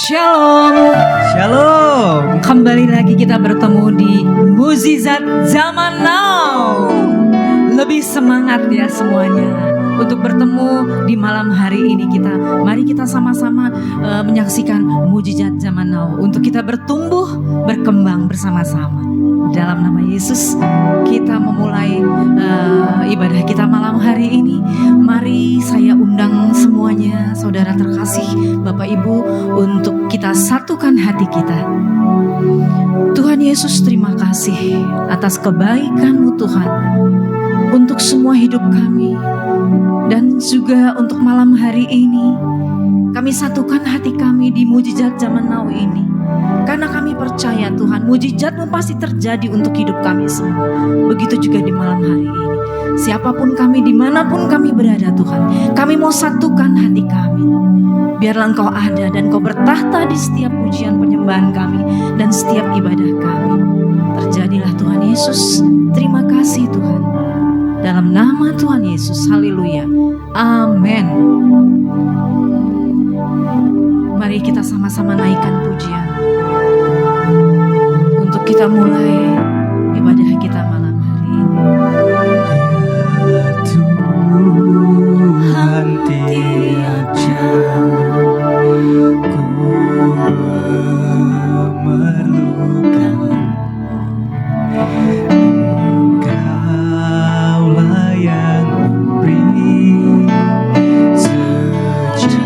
Shalom. Shalom. Kembali lagi kita bertemu di Mukjizat Zaman Now. Lebih semangat ya semuanya untuk bertemu di malam hari ini kita. Mari kita sama-sama menyaksikan Mukjizat Zaman Now untuk kita bertumbuh, berkembang bersama-sama. Dalam nama Yesus kita memulai ibadah kita malam hari ini. Mari saya undang semuanya, saudara terkasih, Bapak Ibu, untuk kita satukan hati kita. Tuhan Yesus, terima kasih atas kebaikan-Mu Tuhan untuk semua hidup kami. Dan juga untuk malam hari ini kami satukan hati kami di Mukjizat Zaman Now ini. Karena kami percaya Tuhan, mukjizat-Mu pasti terjadi untuk hidup kami semua. Begitu juga di malam hari ini. Siapapun kami, dimanapun kami berada Tuhan, kami mau satukan hati kami. Biarlah Engkau ada dan Engkau bertahta di setiap pujian penyembahan kami dan setiap ibadah kami. Terjadilah Tuhan Yesus. Terima kasih Tuhan. Dalam nama Tuhan Yesus, haleluya, amin. Mari kita sama-sama naikkan pujian untuk kita mulai ibadah kita malam hari ini. Tuhan tiap jam ku memerlukan Engkaulah yang memberi sejahtera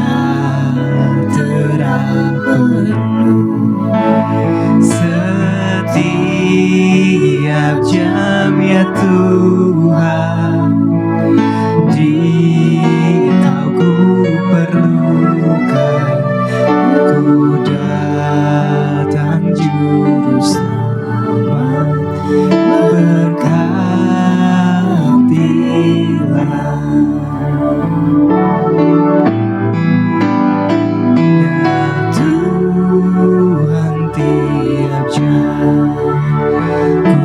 penuh setiap jam ya Tuhan. Jika ku perlukan, ku datang juru selamat, berkatilah. Ya Tuhan, tiap jam ku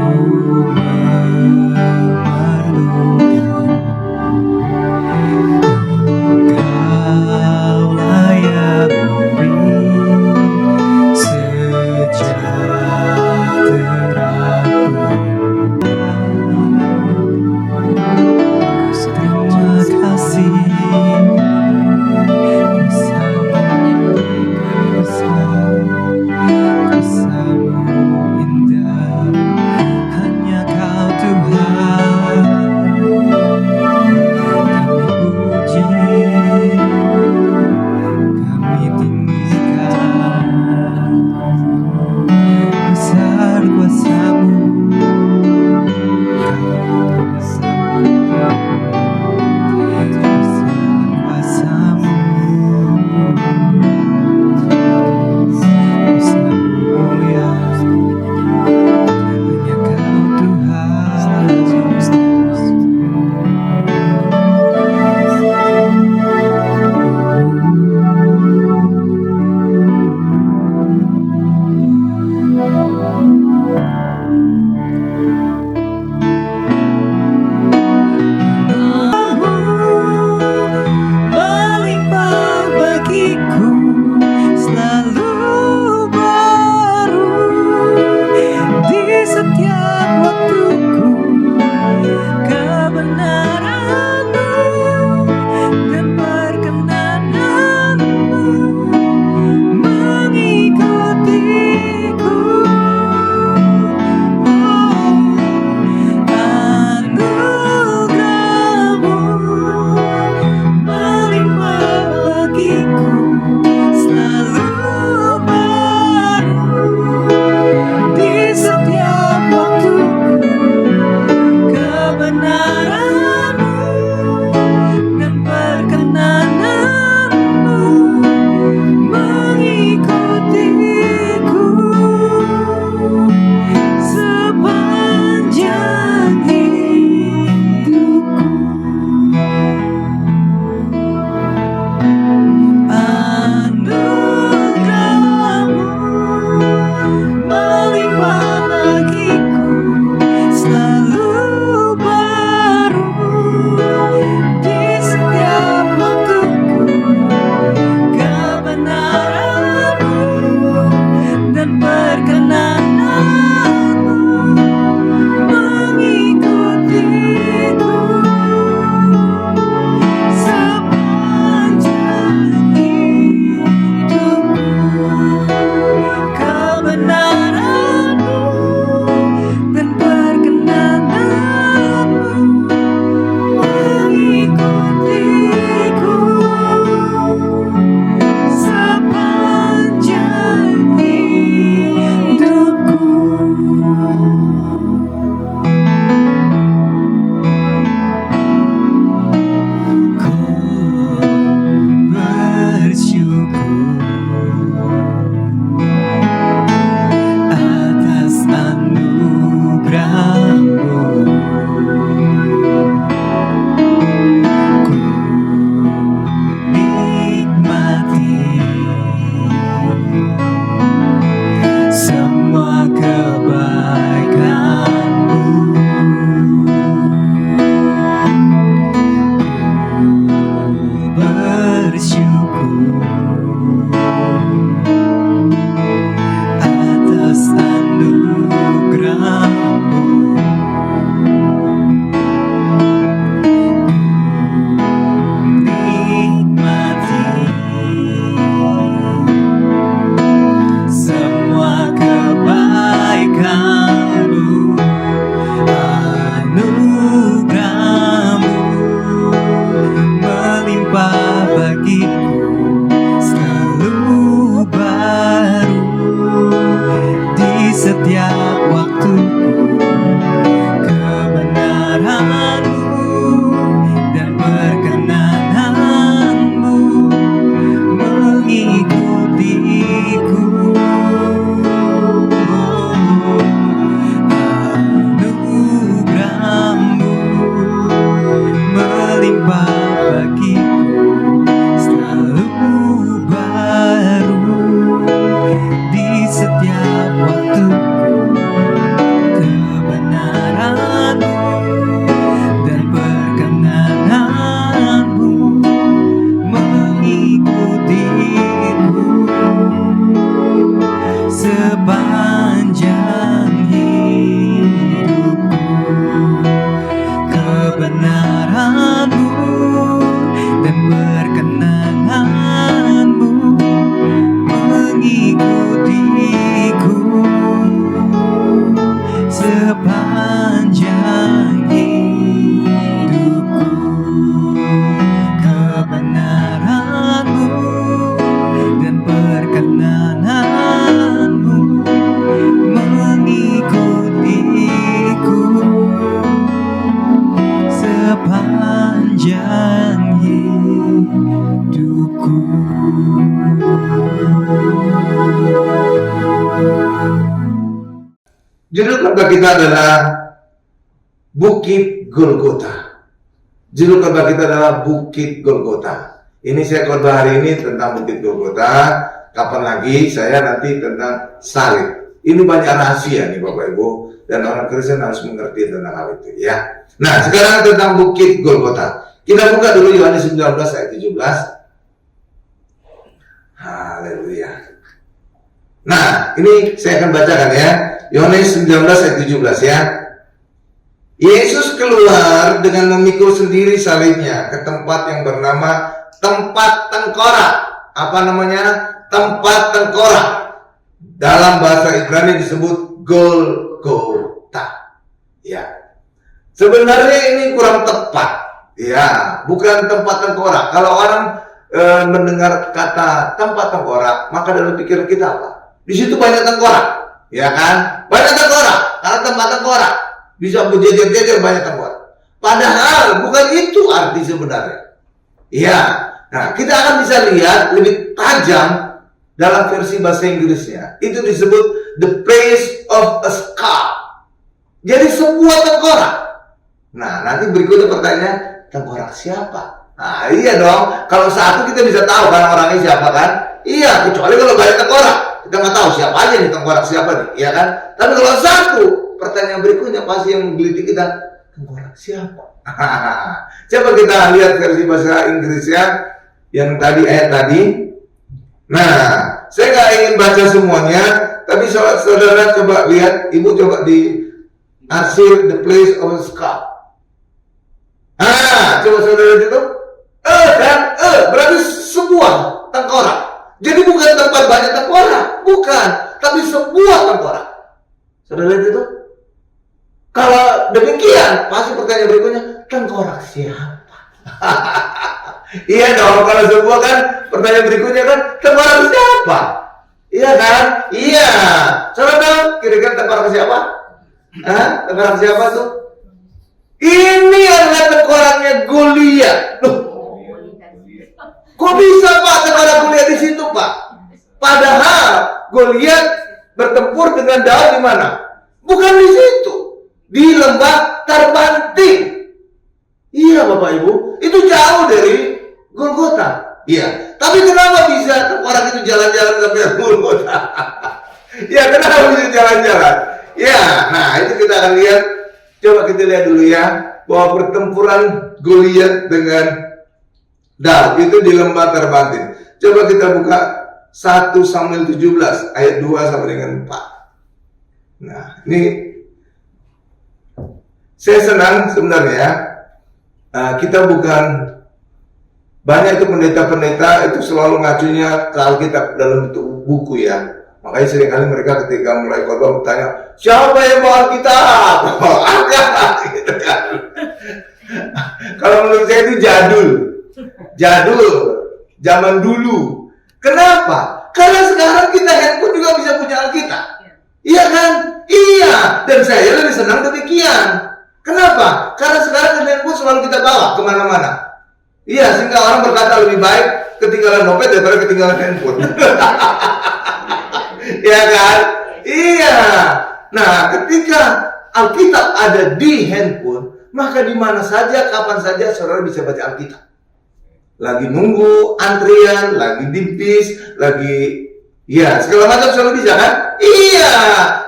sepanjang hidupku, kebenaran-Mu dan perkenanan-Mu mengikutiku sepanjang hidupku. Judul khotbah kita adalah Bukit Golgota. Judul khotbah kita adalah Bukit Golgota. Ini saya khotbah hari ini tentang Bukit Golgota. Kapan lagi saya nanti tentang salib. Ini banyak rahasia nih Bapak Ibu, dan orang Kristen harus mengerti tentang hal itu ya. Nah, sekarang tentang Bukit Golgota. Kita buka dulu Yohanes 19 ayat 17. Haleluya. Nah, ini saya akan bacakan ya. Yohanes 19 ayat 17 ya. Yesus keluar dengan memikul sendiri salibnya ke tempat yang bernama tempat tengkorak. Apa namanya? Tempat tengkorak. Dalam bahasa Ibrani disebut Golgota. Ya. Sebenarnya ini kurang tepat. Ya, bukan tempat tengkorak. Kalau orang mendengar kata tempat tengkorak, maka dalam pikiran kita apa? Di situ banyak tengkorak. Ya kan? Banyak tengkorak. Karena tempat tengkorak bisa berjejer-jejer banyak tengkorak. Padahal bukan itu arti sebenarnya. Ya. Nah, kita akan bisa lihat lebih tajam dalam versi bahasa Inggrisnya. Itu disebut the place of a skull. Jadi sebuah tengkorak. Nah, nanti berikutnya pertanyaan, tengkorak siapa? Nah, iya dong. Kalau satu kita bisa tahu kan orangnya siapa kan? Iya, kecuali kalau banyak tengkorak. Kita nggak tahu siapa aja nih tengkorak siapa nih, ya kan? Tapi kalau satu, pertanyaan berikutnya pasti yang menggelitik kita, tengkorak siapa? Coba kita lihat versi bahasa Inggrisnya yang tadi ayat tadi. Nah, saya nggak ingin baca semuanya, tapi saudara coba lihat, ibu coba di arsir the place of a skull. Coba saudara lihat itu, berarti sebuah tengkorak. Jadi bukan tempat banyak tengkorak, bukan, tapi sebuah tengkorak. Saudara lihat itu? Kalau demikian, pasti pertanyaan berikutnya, tengkorak siapa? Iya dong, kalau sebuah kan, pertanyaan berikutnya kan, tengkorak siapa? Iya kan? Iya. Saudara tahu kira-kira tengkorak siapa? Tengkorak siapa tuh? Ini adalah tengkoraknya Goliat. Loh, kok bisa Pak tengkorak Goliat di situ Pak? Padahal Goliat bertempur dengan Daud di mana? Bukan di situ, di lembah Tarbanting. Iya Bapak Ibu, itu jauh dari Golgota. Iya, tapi kenapa bisa tengkorak itu jalan-jalan sampai Golgota? Ya, kenapa bisa jalan-jalan? Ya, nah itu kita akan lihat. Coba kita lihat dulu ya, bahwa pertempuran Goliat dengan Daud itu di lembah Tarbanting. Coba kita buka 1 Samuel 17 ayat 2 sampai dengan 4. Nah, ini saya senang sebenarnya. Kita bukan banyak itu pendeta-pendeta itu selalu ngacunya ke Alkitab dalam bentuk buku ya. Makanya seringkali mereka ketika mulai khotbah bertanya, siapa yang bawa Alkitab? Gitu kan. Kalau menurut saya itu jadul, zaman dulu. Kenapa? Karena sekarang kita handphone juga bisa punya Alkitab. Iya kan? Iya. Dan saya lebih senang demikian. Kenapa? Karena sekarang handphone selalu kita bawa kemana-mana. Iya, sehingga orang berkata lebih baik ketinggalan dompet daripada ketinggalan handphone. Iya kan? Iya. Nah, ketika Alkitab ada di handphone, maka di mana saja, kapan saja saudara bisa baca Alkitab. Lagi nunggu antrian, lagi di bis, lagi ya segala macam selalu bisa kan? Iya.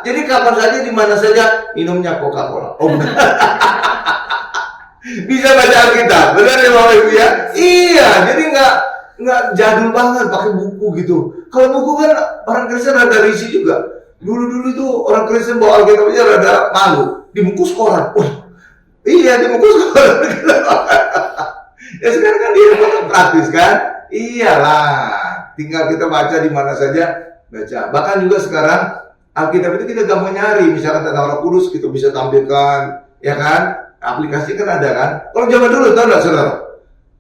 Jadi kapan saja, di mana saja minumnya Coca-Cola. Oh benar. Bisa baca Alkitab, benar ya Bapak Ibu ya? Iya. Jadi nggak jadul banget pakai buku gitu. Kalau buku kan orang Kristen rada risih juga. Dulu itu orang Kristen bawa Alkitab aja rada malu. Dibungkus koran. Iya, dibungkus koran. Ya sekarang kan dia praktis kan? Iyalah. Tinggal kita baca di mana saja baca. Bahkan juga sekarang Alkitab itu kita gampang nyari, misalkan tentang Roh Kudus kita bisa tampilkan, ya kan? Aplikasi kan ada kan? Kalau zaman dulu tahu nggak saudara?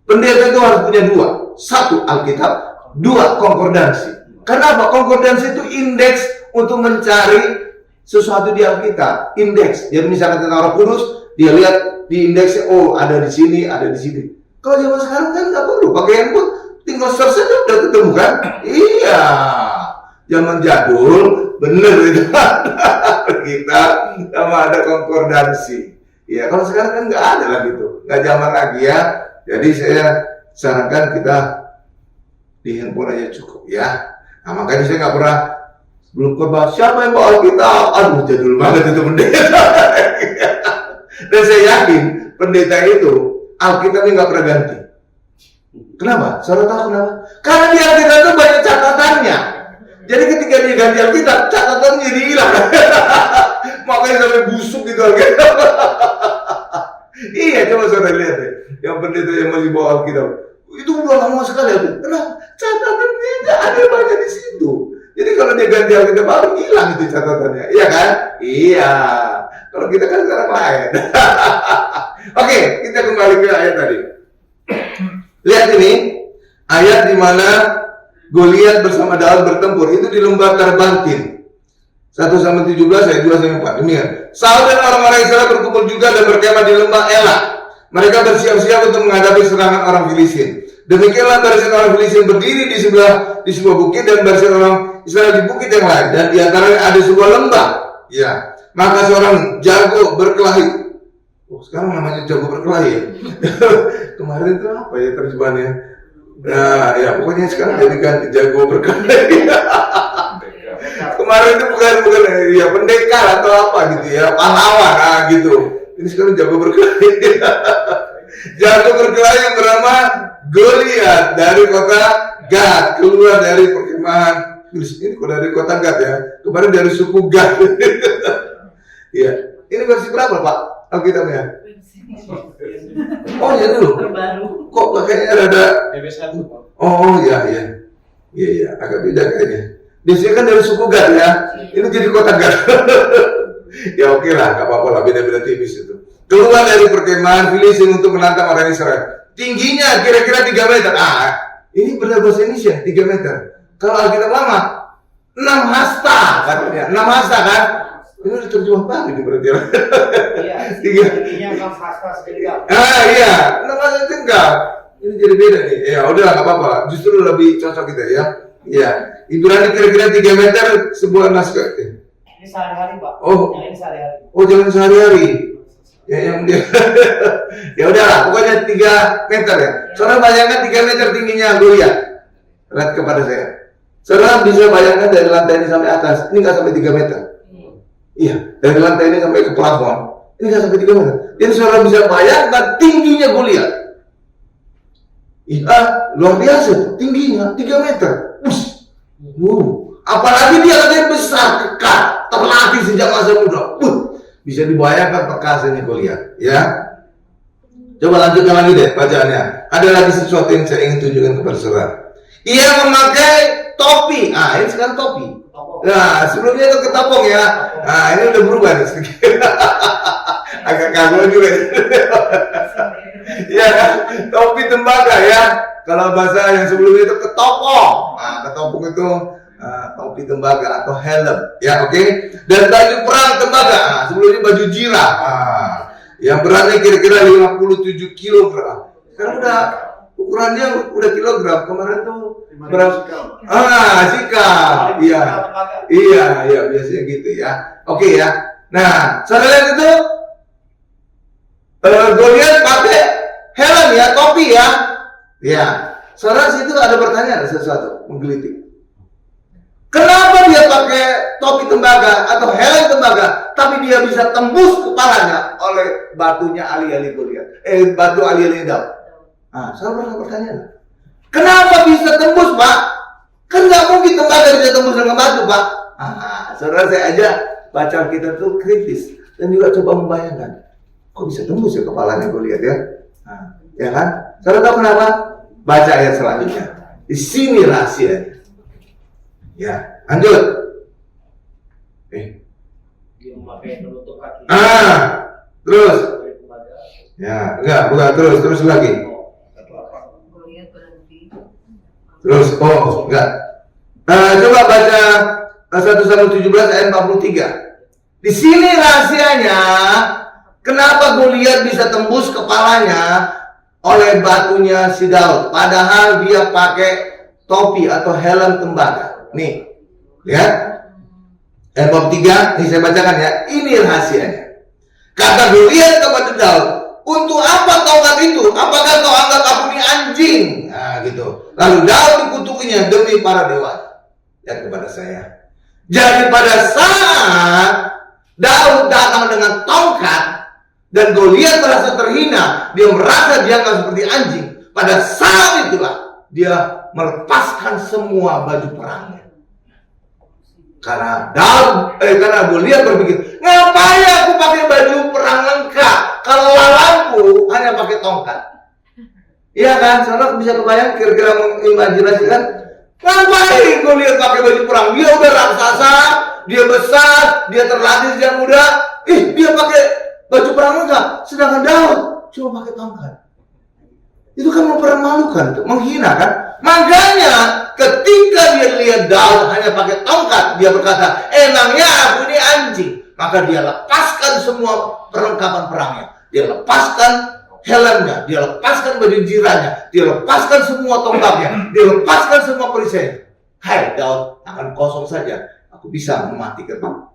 Pendeta itu harus punya dua, satu Alkitab, dua konkordansi. Kenapa? Konkordansi itu indeks untuk mencari sesuatu di Alkitab, indeks. Jadi misalkan tentang Roh Kudus, dia lihat di indeksnya, oh ada di sini, ada di sini. Kalau zaman sekarang kan nggak perlu pakai handphone, tinggal search saja udah ketemu kan? Iya, zaman jadul, bener itu kita sama ada konkordansi. Ya kalau sekarang kan nggak ada lah gitu, nggak zaman lagi ya. Jadi saya sarankan kita di handphone aja cukup ya. Nah makanya saya nggak pernah belum khotbah siapa yang bawa Alkitab, aduh jadul banget itu pendeta. Dan saya yakin pendeta itu Alkitabnya nggak pernah ganti. Kenapa? Saudara tahu kenapa? Karena di Alkitab itu banyak catatannya. Jadi ketika dia ganti Alkitab, catatannya jadi hilang. Makanya sampai busuk gitu Alkitab. Iya, coba saudara lihat deh. Yang pendeta yang masih bawa Alkitab, itu udah lama sekali. Kenapa? Catatannya nggak ada banyak di situ. Jadi kalau dia ganti Alkitab baru hilang itu catatannya, iya kan? Iya. Kalau kita kan sekarang lain. Oke, kita kembali ke ayat tadi. Lihat ini ayat di mana Goliat bersama Daud bertempur itu di lembah Karbantin. 1-17 ayat 2-4. Demikian. Saul dan orang-orang Israel berkumpul juga dan berkemah di lembah Elah. Mereka bersiap-siap untuk menghadapi serangan orang Filistin. Demikianlah barisan orang Filistin berdiri di sebuah bukit dan barisan orang Israel di bukit yang lain, dan di antaranya ada sebuah lembah. Ya, maka seorang jago berkelahi. Oh, sekarang namanya jago berkelahi ya. Kemarin itu apa ya terjemahannya? Nah, ya pokoknya sekarang jadikan jago berkelahi. Kemarin itu bukan ya pendekar atau apa gitu ya, pahlawan gitu. Ini sekarang jago berkelahi. Jago berkelahi yang bernama Goliat dari kota Gad keluar dari perkemahan. Ini kok dari kota Gad ya, kemarin dari suku Gad. Ya, ini versi berapa Pak Alkitabnya? Oh ya dulu. Kok pakainya ada? Oh ya, agak beda kayaknya. Biasanya kan dari suku Gad ya, ini jadi kota Gad. Ya oke lah, nggak apa-apa lah, beda-beda tipis itu. Keluar dari perkemahan Filistin untuk menantang orang Israel. Tingginya kira-kira 3 meter. Ini benar bahasa Indonesia 3 meter. Kalau Alkitab lama 6 hasta katanya. 6 hasta kan? Ini udah terjemah banget ini berarti. Iya. Tingginya 6 hasta setengah. Iya, 6 hasta setengah. Ini jadi beda nih. Ya udahlah nggak apa-apa. Justru lebih cocok kita ya. Iya. Ibrani kira-kira 3 meter sebuah naskah. Ini sehari-hari Pak. Oh. Yang ini sehari-hari. Oh, jangan sehari-hari. Ya yang dia. Ya udahlah, pokoknya 3 meter ya. Saudara bayangkan 3 meter tingginya Goliat. Lihat kepada saya. Saudara bisa bayangkan dari lantai ini sampai atas. Ini nggak sampai 3 meter. Iya, dari lantai ini sampai ke plafon. Ini nggak sampai 3 meter. Jadi saudara bisa bayangkan tingginya Goliat. Iya, luar biasa tuh. Tingginya 3 meter. Apalagi dia katanya besar, kekar, terlatih sejak masa muda. Bisa dibayangkan perkasanya Goliat, ya. Coba lanjutkan lagi deh bacaannya. Ada lagi sesuatu yang saya ingin tunjukkan kepada saudara. Ia memakai topi. Ini sekarang topi. Nah, sebelumnya itu ketopong ya. Nah, ini udah berubah nih sedikit. Agak kagum juga. Ya kan? Topi tembaga ya. Kalau bahasa yang sebelumnya itu ketopong. Nah, ketopong itu topi tembaga atau helm, ya oke. Dan baju perang tembaga. Sebelumnya baju jirah. Yang beratnya kira-kira 57 kilogram. Sekarang udah ukurannya udah kilogram. Kemarin tuh berapa? Sikap. Iya, biasanya gitu ya. Oke ya. Nah, saudara lihat itu Goliat pakai helm ya, topi ya. Ya. Saudara situ ada pertanyaan, ada sesuatu menggelitik. Kenapa dia pakai topi tembaga atau helm tembaga, tapi dia bisa tembus kepalanya oleh batunya ali-ali Goliat, batu ali-ali Daud? Saya pernah bertanya, kenapa bisa tembus Pak? Kan nggak mungkin tembaga bisa tembus dengan batu Pak. Saudara saya aja baca kita tuh kritis dan juga coba membayangkan, kok bisa tembus ya kepalanya Goliat ya? Ya kan? Saudara tahu kenapa? Baca ayat selanjutnya. Di sini rahasianya. Ya, lanjut. Dia memakai penutup kaki. Terus. Dari tembaga. Ya, bukan terus lagi. Atau apa? Terus, enggak. Coba baca 1 Samuel 17 ayat 43. Di sini rahasianya, kenapa Goliat bisa tembus kepalanya oleh batunya si Daud, padahal dia pakai topi atau helm tembaga. Nih, lihat ayat 43. Nih saya bacakan ya. Ini rahasianya. Kata Goliat kepada Daud, untuk apa tongkat itu? Apakah kau anggap aku ini anjing? Nah gitu. Lalu Daud dikutukinya demi para dewa. Lihat kepada saya. Jadi pada saat Daud datang dengan tongkat dan Goliat merasa terhina, dia merasa dia akan seperti anjing. Pada saat itulah dia melepaskan semua baju perangnya. Karena Goliat berpikir, ngapain aku pakai baju perang lengkap kalau lawanku hanya pakai tongkat? Iya kan? Saudara bisa kebayang kira-kira mengimajinasikan, ngapain Goliat pakai baju perang? Dia udah raksasa, dia besar, dia terlatih sejak muda. Dia pakai baju perang lengkap, sedangkan Daud cuma pakai tongkat. Itu kan mempermalukan, menghina kan? Makanya ketika dia lihat Daud hanya pakai tongkat, dia berkata, emangnya aku ini anjing? Maka dia lepaskan semua perlengkapan perangnya. Dia lepaskan helmnya, dia lepaskan baju jiranya, dia lepaskan semua tongkatnya, dia lepaskan semua perisainya. Hai Daud, akan kosong saja, aku bisa mematikan.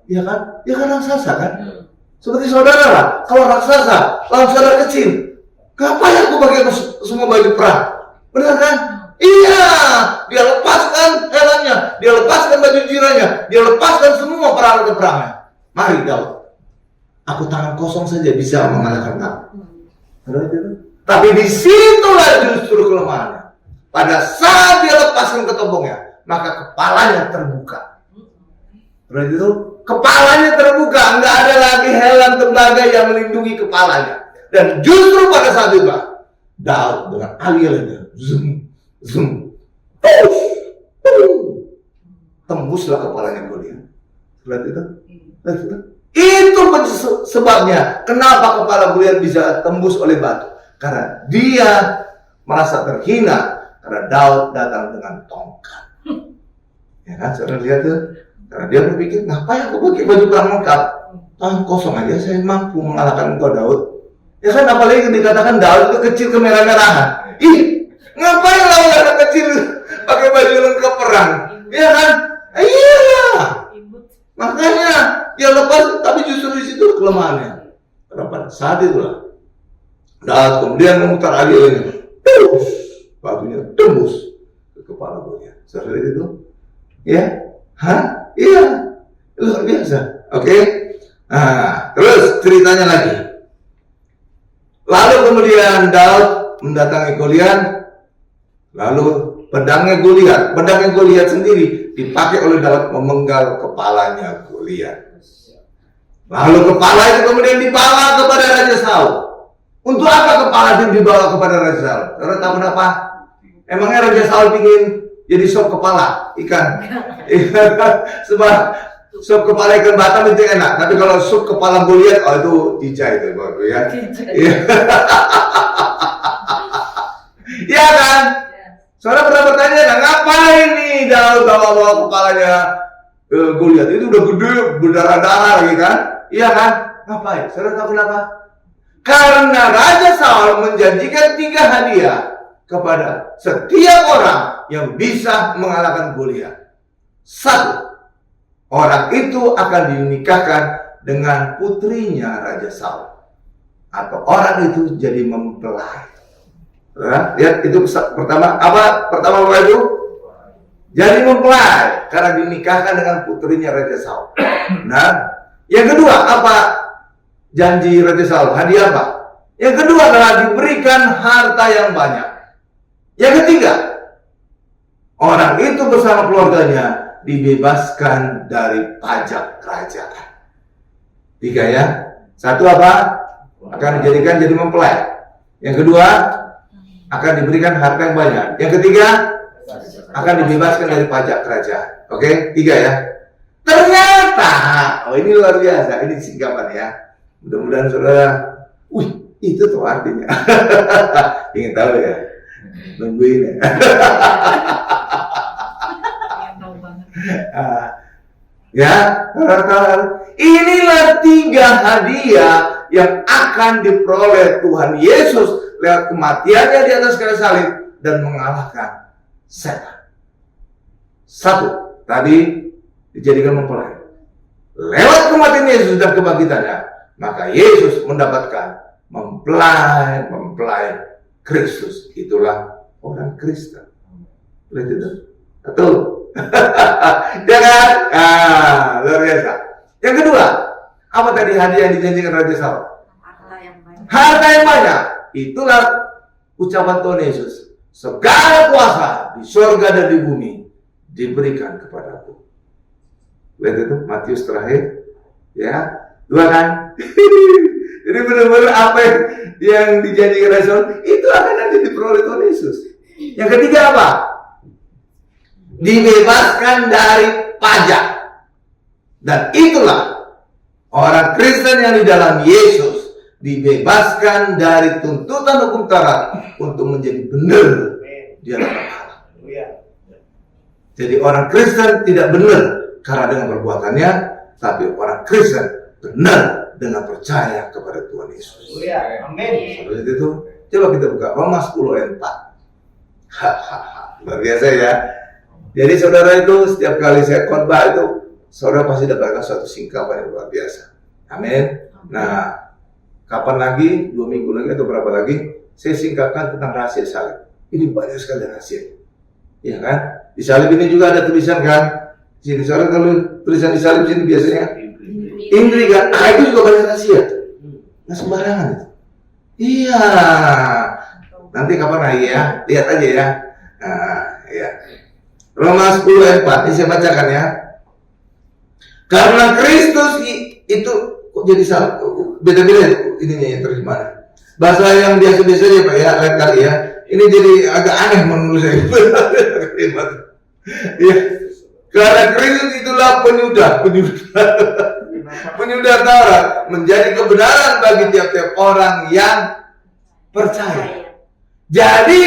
Iya kan? Dia kan raksasa kan? Seperti saudara lah, kalau raksasa lawan saudara kecil, ngapain aku pakai semua baju perang? Benar kan? Iya, dia lepaskan helmnya, dia lepaskan baju jiranya, dia lepaskan semua peralatan perangnya. Mari Daud, aku tangan kosong saja bisa mengalahkan kamu. Tapi disitulah justru kelemahannya. Pada saat dia lepaskan ketopongnya, maka kepalanya terbuka. Berarti itu kepalanya terbuka, nggak ada lagi helm tembaga yang melindungi kepalanya. Dan justru pada saat itu Daud dengan alirannya tembuslah kepalanya Goliat. Lihat itu. Itu sebabnya kenapa kepala Goliat bisa tembus oleh batu. Karena dia merasa terhina karena Daud datang dengan tongkat. Ya kan, saudara lihat tuh. Karena dia berpikir, ngapain aku pakai baju perang lengkap? Tangan kosong aja saya mampu mengalahkan engkau Daud. Ya kan, apalagi dikatakan Daud itu kecil kemerah-merahan. Ngapain lawan anak kecil pakai baju lengkap perang? Ya kan? Iya. Makanya dia lepas, tapi justru di situ kelemahannya. Kenapa? Saat itulah Daud kemudian memutar alirannya, batunya tembus ke kepala Goliat. Saudara itu? Ya? Iya. Luar biasa. Oke? Nah, terus ceritanya lagi. Lalu kemudian Daud mendatangi Goliat. Lalu pedangnya Goliat sendiri dipakai oleh Daud memenggal kepalanya Goliat. Lalu kepala itu kemudian dibawa kepada Raja Saul. Untuk apa kepala itu dibawa kepada Raja Saul? Karena tahu kenapa? Emangnya Raja Saul ingin jadi sop kepala ikan? Sebab sop kepala ikan Batam itu enak. Tapi kalau sup kepala Goliat, itu dijai itu baru ya. Iya kan? Saudara pernah bertanya, ngapain nih Daud bawa kepalanya Goliat? Itu udah gede, berdarah-darah lagi kan? Iya kan? Ngapain? Saudara tahu kenapa? Karena Raja Saul menjanjikan 3 hadiah kepada setiap orang yang bisa mengalahkan Goliat. 1, orang itu akan dinikahkan dengan putrinya Raja Saul, atau orang itu jadi mempelai. Lihat itu pertama apa? Pertama itu jadi mempelai karena dinikahkan dengan putrinya Raja Saul. Nah, yang kedua apa? Janji Raja Saul, hadiah apa? Yang kedua adalah diberikan harta yang banyak. Yang ketiga, orang itu bersama keluarganya dibebaskan dari pajak kerajaan. 3 ya. 1 apa? Akan dijadikan jadi mempelai. Yang kedua, akan diberikan harta yang banyak. Yang ketiga, akan dibebaskan dari pajak kerajaan. Oke, 3 ya. Ternyata, oh ini luar biasa, ini singkapan ya. Mudah-mudahan saudara, itu tuh artinya. Ingin tahu ya? Nungguin ya. Ya, inilah 3 hadiah yang akan diperoleh Tuhan Yesus lewat kematiannya di atas kayu salib dan mengalahkan setan. 1, tadi dijadikan mempelai. Lewat kematian Yesus dan kebangkitannya, maka Yesus mendapatkan mempelai Kristus. Itulah orang Kristen. Lihat itu? Betul. Ya kan? Luar biasa. Yang kedua, apa tadi hadiah yang dijanjikan Raja Salomo? Harta yang banyak. Itulah ucapan Tuhan Yesus. Segala kuasa di surga dan di bumi diberikan kepadaku. Lihat itu, Matius terakhir. Ya, 2 kan? Jadi benar-benar apa yang dijanjikan Rasul itu akan nanti diperoleh Tuhan Yesus. Yang ketiga apa? Dibebaskan dari pajak. Dan itulah orang Kristen yang di dalam Yesus dibebaskan dari tuntutan hukum Taurat untuk menjadi benar di hadapan Allah. Jadi orang Kristen tidak benar karena dengan perbuatannya, tapi orang Kristen benar dengan percaya kepada Tuhan Yesus. Amin. Seperti itu. Coba kita buka Roma 10 ayat 4. Luar biasa ya. Jadi saudara itu setiap kali saya khotbah itu, saudara pasti dapatkan suatu singkapan yang luar biasa. Amin. Nah, kapan lagi, 2 minggu lagi atau berapa lagi, saya singkapkan tentang rahasia salib. Ini banyak sekali rahasia. Ya kan? Di salib ini juga ada tulisan kan? Sini saudara kalau tulisan di salib sini biasanya Indri kan? Nah, itu juga banyak rahasia. Nggak sembarangan itu. Iya. Nanti kapan lagi ya? Lihat aja ya. Nah, ya. Roma 10 ayat 4, ini saya bacakan ya. Karena Kristus itu kok jadi salah, beda-beda ininya yang terjemahan. Bahasa yang biasa-biasa aja Pak ya, lain kali ya. Ini jadi agak aneh menurut saya. Ya. Karena Kristus itulah penyudah Taurat, menjadi kebenaran bagi tiap-tiap orang yang percaya. Jadi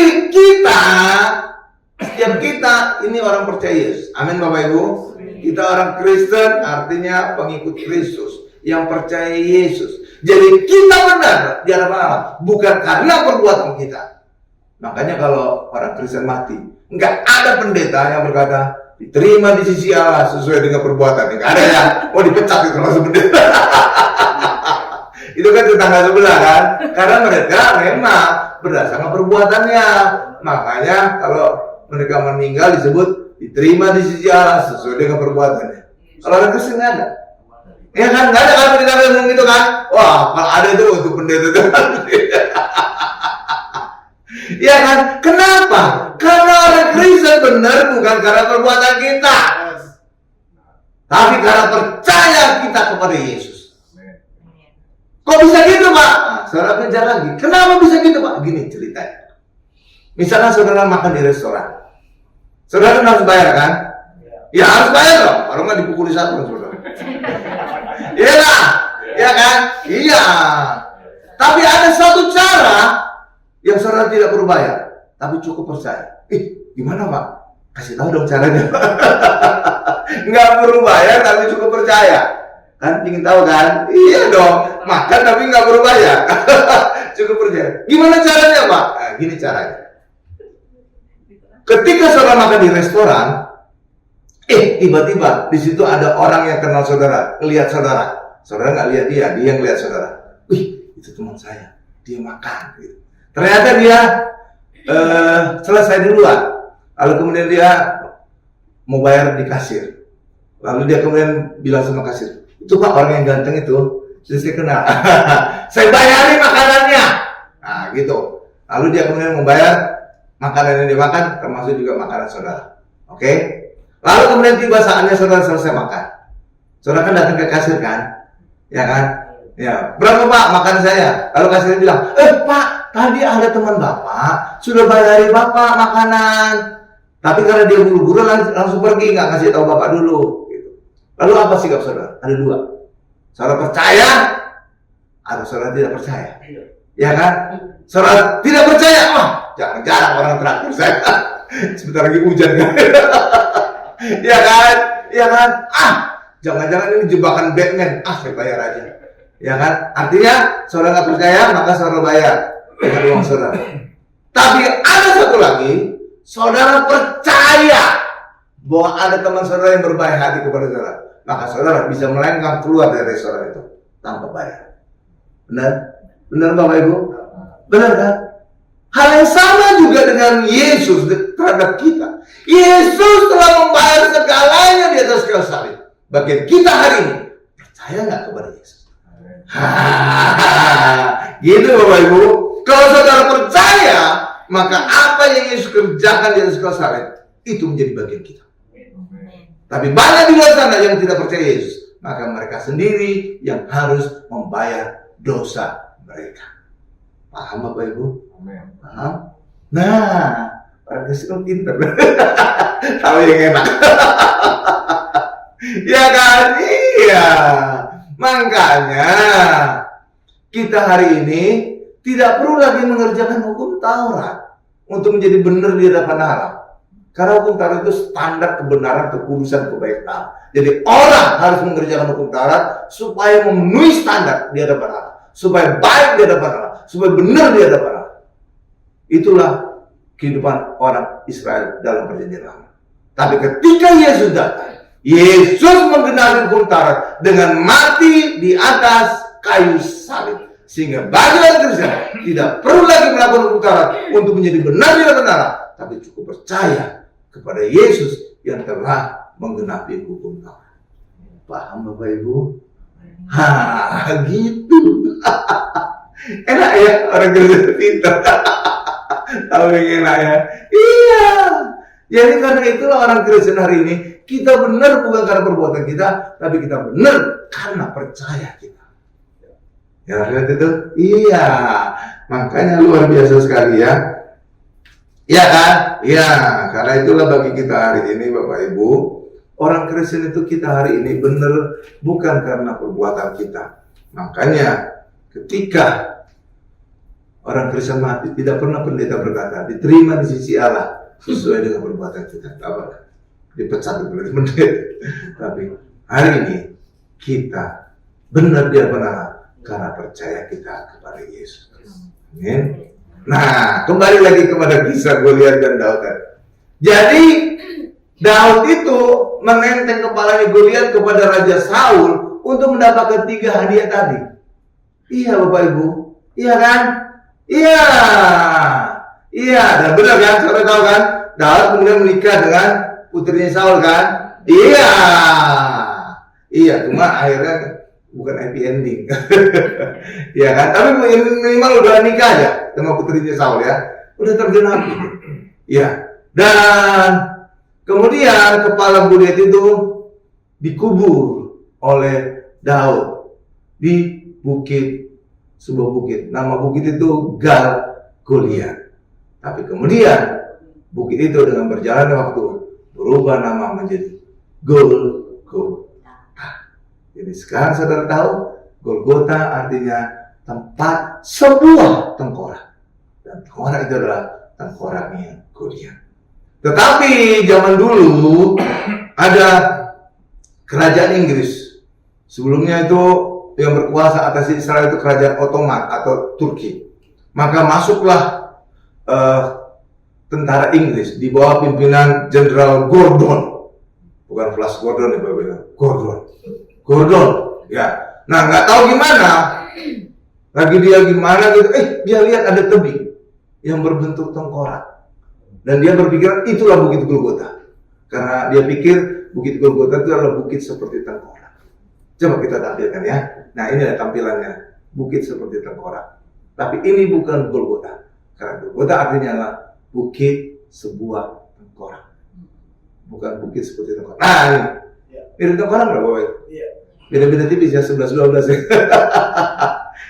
setiap kita ini orang percaya Yesus. Amin Bapak Ibu. Kita orang Kristen artinya pengikut Kristus yang percaya Yesus. Jadi kita benar di hadapan Allah bukan karena perbuatan kita. Makanya kalau orang Kristen mati, enggak ada pendeta yang berkata diterima di sisi Allah sesuai dengan perbuatan. Enggak ada ya. Oh dipecat itu langsung pendeta. Itu kan tetangga sebelah kan. Karena mereka memang berdasarkan perbuatannya. Makanya kalau mereka meninggal disebut diterima di sisi Allah sesuai dengan perbuatannya. Kalau orang Kristen nggak ada, ya kan nggak ada kan pendeta ngomong gitu kan? Wah kalau ada itu untuk pendeta itu. Ya kan? Kenapa? Karena orang Kristen benar bukan karena perbuatan kita, tapi karena percaya kita kepada Yesus. Kok bisa gitu Pak? Saudara kejar lagi. Kenapa bisa gitu Pak? Gini ceritanya. Misalnya saudara makan di restoran. Saudara harus bayar kan? Ya harus bayar dong. Orang nggak dipukuli satu saudara. Iya lah, ya kan? Iya. Tapi ada satu cara yang saudara tidak perlu bayar, tapi cukup percaya. Gimana Pak? Kasih tahu dong caranya. Nggak perlu bayar, tapi cukup percaya. Kan ingin tahu kan? Iya dong. Makan tapi nggak perlu bayar. Cukup percaya. Gimana caranya Pak? Nah, gini caranya. Ketika saudara makan di restoran, tiba-tiba di situ ada orang yang kenal saudara, ngelihat saudara. Saudara nggak lihat dia yang lihat saudara. Itu teman saya, dia makan. Gitu. Ternyata dia selesai duluan, lalu kemudian dia mau bayar di kasir. Lalu dia kemudian bilang sama kasir, itu Pak orang yang ganteng itu, sudah saya kenal. Saya bayarin makanannya. Nah gitu. Lalu dia kemudian membayar makanan yang dimakan, termasuk juga makanan saudara. Oke? Lalu kemudian tiba saatnya saudara selesai makan. Saudara kan datang ke kasir kan? Ya kan? Ya, berapa Pak makan saya? Lalu kasirnya bilang, Pak, tadi ada teman Bapak, sudah bayarin Bapak makanan. Tapi karena dia buru-buru langsung pergi, nggak ngasih tahu Bapak dulu. Gitu. Lalu apa sikap saudara? Ada dua. Saudara percaya atau saudara tidak percaya? Ya kan? Saudara tidak percaya, jarang-jarang orang terakhir saya. Sebentar lagi hujan kan? Ya kan? Ya kan? Jangan-jangan ini jebakan Batman. Saya bayar aja. Ya kan? Artinya saudara nggak percaya, maka saudara bayar dengan uang saudara. Tapi ada satu lagi, saudara percaya bahwa ada teman saudara yang berbaik hati kepada saudara, maka saudara bisa melenggang keluar dari restoran itu tanpa bayar. Benar? Benar Bapak Ibu? Benar kan? Hal yang sama juga dengan Yesus terhadap kita. Yesus telah membayar segalanya di atas kayu salib. Bagi kita hari ini, percaya nggak kepada Yesus? Gitu Bapak Ibu. Kalau saudara percaya, maka apa yang Yesus kerjakan di atas kayu salib itu menjadi bagian kita. Tapi banyak di luar sana yang tidak percaya Yesus, maka mereka sendiri yang harus membayar dosa mereka. Paham Bapak Ibu? Paham? Nah, orang Kristen pintar. Tahu yang enak. Ya kan? Iya. Makanya kita hari ini tidak perlu lagi mengerjakan hukum Taurat untuk menjadi benar di hadapan Allah. Karena hukum Taurat itu standar kebenaran, kekudusan, kebaikan. Jadi orang harus mengerjakan hukum Taurat supaya memenuhi standar di hadapan Allah, supaya baik di hadapan Allah, supaya benar di hadapan Allah. Itulah kehidupan orang Israel dalam perjanjian lama. Tapi ketika Yesus datang, Yesus menggenapi hukum Taurat dengan mati di atas kayu salib. Sehingga bagi orang Kristen tidak perlu lagi melakukan hukum Taurat untuk menjadi benar di hadapan Allah, tapi cukup percaya kepada Yesus yang telah menggenapi hukum Taurat. Paham Bapak Ibu? Gitu. Enak ya orang Kristen pintar. Tahu yang enak ya? Iya. Jadi karena itulah orang Kristen hari ini kita benar bukan karena perbuatan kita, tapi kita benar karena percaya kita. Ya lihat itu? Iya. Makanya luar biasa sekali ya. Iya kan? Iya. Karena itulah bagi kita hari ini Bapak Ibu, orang Kristen itu kita hari ini benar bukan karena perbuatan kita. Makanya ketika orang Kristen mati, tidak pernah pendeta berkata diterima di sisi Allah sesuai dengan perbuatan kita. Apa? Dipecat oleh pendeta. Tapi hari ini kita benar di hadapan Allah karena percaya kita kepada Yesus. Amin. Nah, kembali lagi kepada kisah Goliat dan Daud. Jadi Daud itu menenteng kepalanya Goliat kepada Raja Saul untuk mendapatkan 3 hadiah tadi. Iya Bapak Ibu, iya kan? Iya, iya, dan benar kan? Saudara tahu kan? Daud kemudian menikah dengan putrinya Saul kan? Iya, iya, cuma akhirnya bukan happy ending. Ya kan? Tapi minimal udah nikah aja sama putrinya Saul ya. Udah tergenapi. Ya. Dan kemudian kepala Goliat itu dikubur oleh Daud di sebuah bukit. Nama bukit itu Gal Goliat. Tapi kemudian bukit itu dengan berjalannya waktu berubah nama menjadi Golgota. Jadi sekarang saudara tahu, Golgota artinya tempat sebuah tengkorak. Dan tengkorak itu adalah tengkoraknya Goliat. Tetapi zaman dulu ada kerajaan Inggris. Sebelumnya itu yang berkuasa atas Israel itu kerajaan Ottoman atau Turki. Maka masuklah tentara Inggris di bawah pimpinan Jenderal Gordon. Bukan Flash Gordon ya Bapak, Gordon, ya. Nah, nggak tahu gimana, lagi dia gimana gitu, dia lihat ada tebing yang berbentuk tengkorak, dan dia berpikiran itulah bukit Golgota, karena dia pikir bukit Golgota itu adalah bukit seperti tengkorak. Coba kita tampilkan ya. Nah, ini adalah tampilannya, bukit seperti tengkorak. Tapi ini bukan Golgota, karena Golgota artinya adalah bukit sebuah tengkorak, bukan bukit seperti tengkorak. Nah, ini mirip tengkorak nggak Bapak? Iya. Beda-beda tipis ya, 11-12 ya.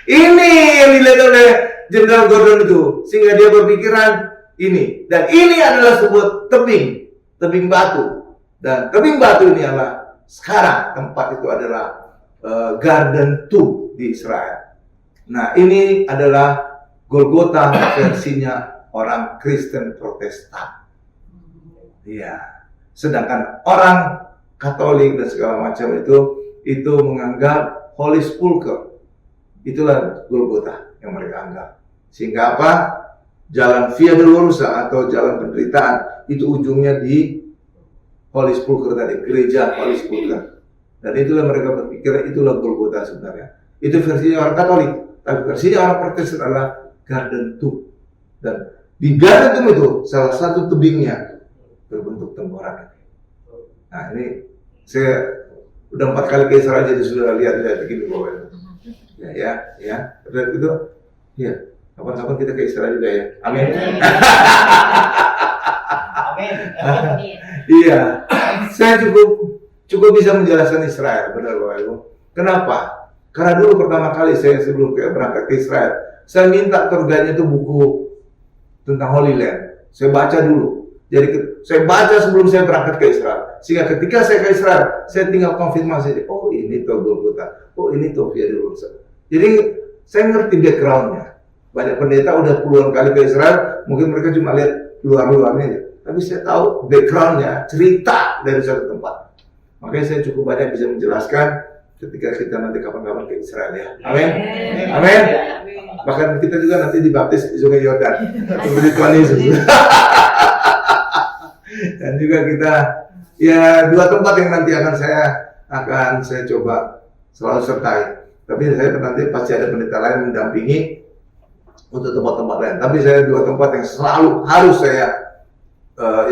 Ini yang dilihat oleh Jenderal Gordon itu, sehingga dia berpikiran ini. Dan ini adalah sebuah tebing batu. Dan tebing batu ini adalah sekarang tempat itu adalah Garden Tomb di Israel. Nah, ini adalah Golgota versinya orang Kristen Protestan. Iya. Sedangkan orang Katolik dan segala macam itu menganggap Holy Sepulchre. Itulah Golgota yang mereka anggap. Sehingga apa? Jalan Via Dolorosa atau jalan penderitaan itu ujungnya di Holy Sepulchre tadi, gereja Holy Sepulchre. Dan itulah mereka berpikir itulah Golgota sebenarnya. Itu versinya orang Katolik. Tapi versinya orang Protestan adalah Garden Tomb. Dan di Garden Tomb itu salah satu tebingnya berbentuk tengkorak. Nah, ini saya udah 4 kali ke Israel jadi sudah lihat begini bawahnya. Ya. Dan itu, ya. Kapan-kapan kita ke Israel juga ya. Amin. Amin. Iya. Saya cukup bisa menjelaskan Israel, benar Bapak Ibu. Kenapa? Karena dulu pertama kali saya sebelum berangkat ke Israel, saya minta tour guide-nya itu buku tentang Holy Land. Saya baca dulu. Jadi saya baca sebelum saya berangkat ke Israel. Sehingga ketika saya ke Israel, saya tinggal konfirmasi. Oh, ini tuh Golgota. Oh, ini tuh Via Dolorosa. Jadi saya ngerti background-nya. Banyak pendeta udah puluhan kali ke Israel, mungkin mereka cuma lihat luar-luarnya aja. Tapi saya tahu background-nya, cerita dari suatu tempat. Makanya saya cukup banyak bisa menjelaskan ketika kita nanti kapan-kapan ke Israel ya. Amin. Amin. Bahkan kita juga nanti dibaptis di Sungai Yordan seperti Tuhan Yesus. Dan juga kita ya 2 tempat yang nanti akan saya coba selalu sertai. Tapi saya nanti pasti ada pendeta lain mendampingi untuk tempat-tempat lain. Tapi saya 2 tempat yang selalu harus saya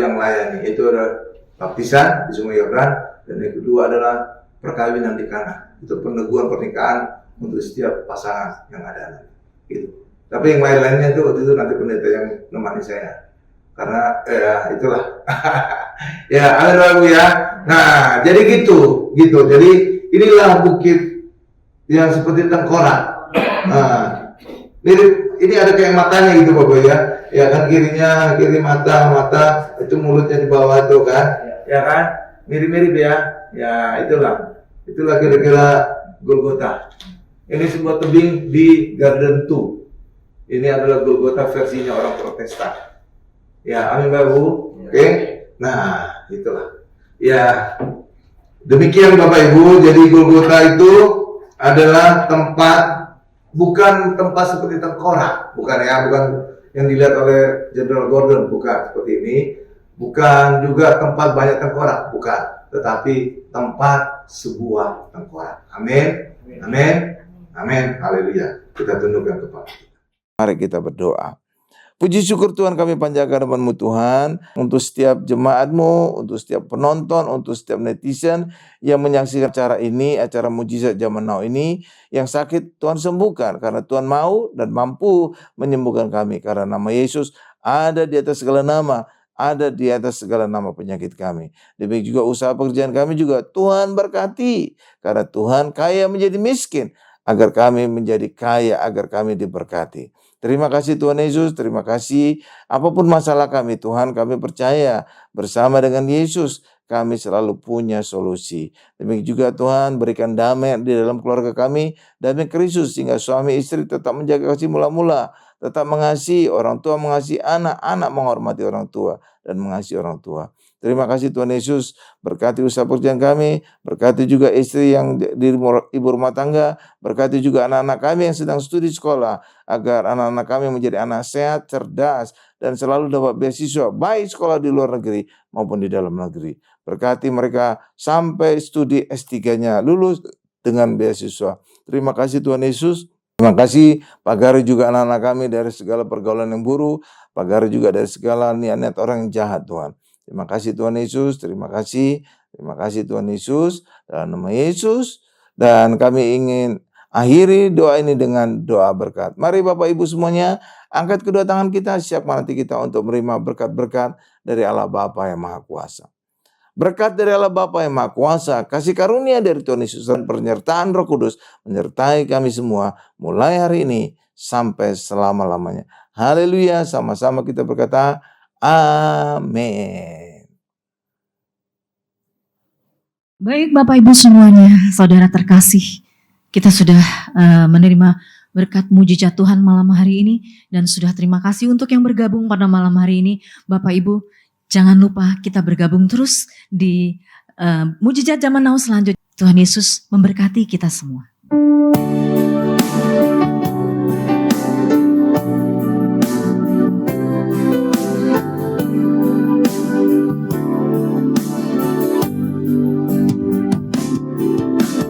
yang layani. Itu ada baptisan di Sungai Yordan dan yang kedua adalah perkawinan di Kana. Itu peneguhan pernikahan untuk setiap pasangan yang ada. Gitu. Tapi yang lain-lainnya itu nanti pendeta yang nemani saya. Karena ya itulah. Ya, amin ya. Nah, jadi gitu. Jadi inilah bukit yang seperti tengkorak. Nah, ini ada kayak matanya gitu Bapak ya. Ya kan kiri mata itu mulutnya di bawah itu kan. Ya kan? Mirip-mirip ya. Ya, itulah kira-kira Golgota. Ini sebuah tebing di Garden Tomb. Ini adalah Golgota versinya orang Protestan. Ya, amin Bapak Ibu. Oke. Nah, itulah. Ya. Demikian Bapak Ibu, jadi Golgota itu adalah bukan tempat seperti tengkorak, bukan yang dilihat oleh Jenderal Gordon, bukan seperti ini. Bukan juga tempat banyak tengkorak, bukan, tetapi tempat sebuah tengkorak. Amin. Amin. Haleluya. Kita tundukkan kepala. Mari kita berdoa. Puji syukur Tuhan kami panjatkan nama-Mu Tuhan untuk setiap jemaat-Mu, untuk setiap penonton, untuk setiap netizen yang menyaksikan acara ini, acara mujizat zaman now ini, yang sakit Tuhan sembuhkan karena Tuhan mau dan mampu menyembuhkan kami karena nama Yesus ada di atas segala nama, ada di atas segala nama penyakit kami. Demikian juga usaha pekerjaan kami juga Tuhan berkati karena Tuhan kaya menjadi miskin agar kami menjadi kaya, agar kami diberkati. Terima kasih Tuhan Yesus, terima kasih. Apapun masalah kami Tuhan, kami percaya bersama dengan Yesus kami selalu punya solusi. Demikian juga Tuhan berikan damai di dalam keluarga kami, damai Kristus sehingga suami istri tetap menjaga kasih mula-mula, tetap mengasihi orang tua, mengasihi anak, anak menghormati orang tua dan mengasihi orang tua. Terima kasih Tuhan Yesus, berkati usaha pekerjaan kami, berkati juga istri yang di ibu rumah tangga, berkati juga anak-anak kami yang sedang studi sekolah, agar anak-anak kami menjadi anak sehat, cerdas, dan selalu dapat beasiswa, baik sekolah di luar negeri maupun di dalam negeri. Berkati mereka sampai studi S3-nya lulus dengan beasiswa. Terima kasih Tuhan Yesus. Terima kasih Pak Gari juga anak-anak kami dari segala pergaulan yang buruk, Pak Gari juga dari segala niat-niat orang yang jahat Tuhan. Terima kasih Tuhan Yesus, terima kasih Tuhan Yesus, dalam nama Yesus. Dan kami ingin akhiri doa ini dengan doa berkat. Mari Bapak Ibu semuanya, angkat kedua tangan kita, siapkan hati kita untuk menerima berkat-berkat dari Allah Bapa yang Maha Kuasa. Berkat dari Allah Bapa yang Maha Kuasa, kasih karunia dari Tuhan Yesus dan penyertaan Roh Kudus menyertai kami semua mulai hari ini sampai selama-lamanya. Haleluya, sama-sama kita berkata, amin. Baik Bapak Ibu semuanya, saudara terkasih, kita sudah menerima berkat mujizat Tuhan malam hari ini dan sudah terima kasih untuk yang bergabung pada malam hari ini. Bapak Ibu, jangan lupa kita bergabung terus di mujizat zaman now selanjutnya. Tuhan Yesus memberkati kita semua.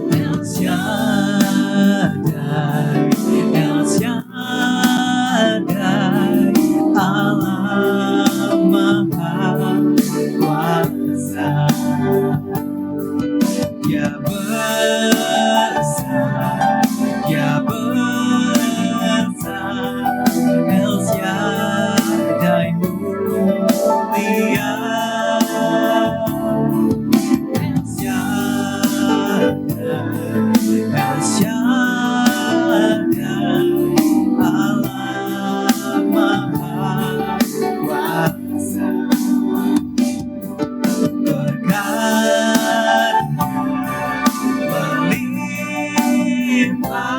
El Shaddai, El Shaddai, Allah Maha Kuasa. Ya besar, ya besar, El Shaddai mulia. El Shaddai, El Shaddai, Allah Maha Kuasa. Berkat melimpah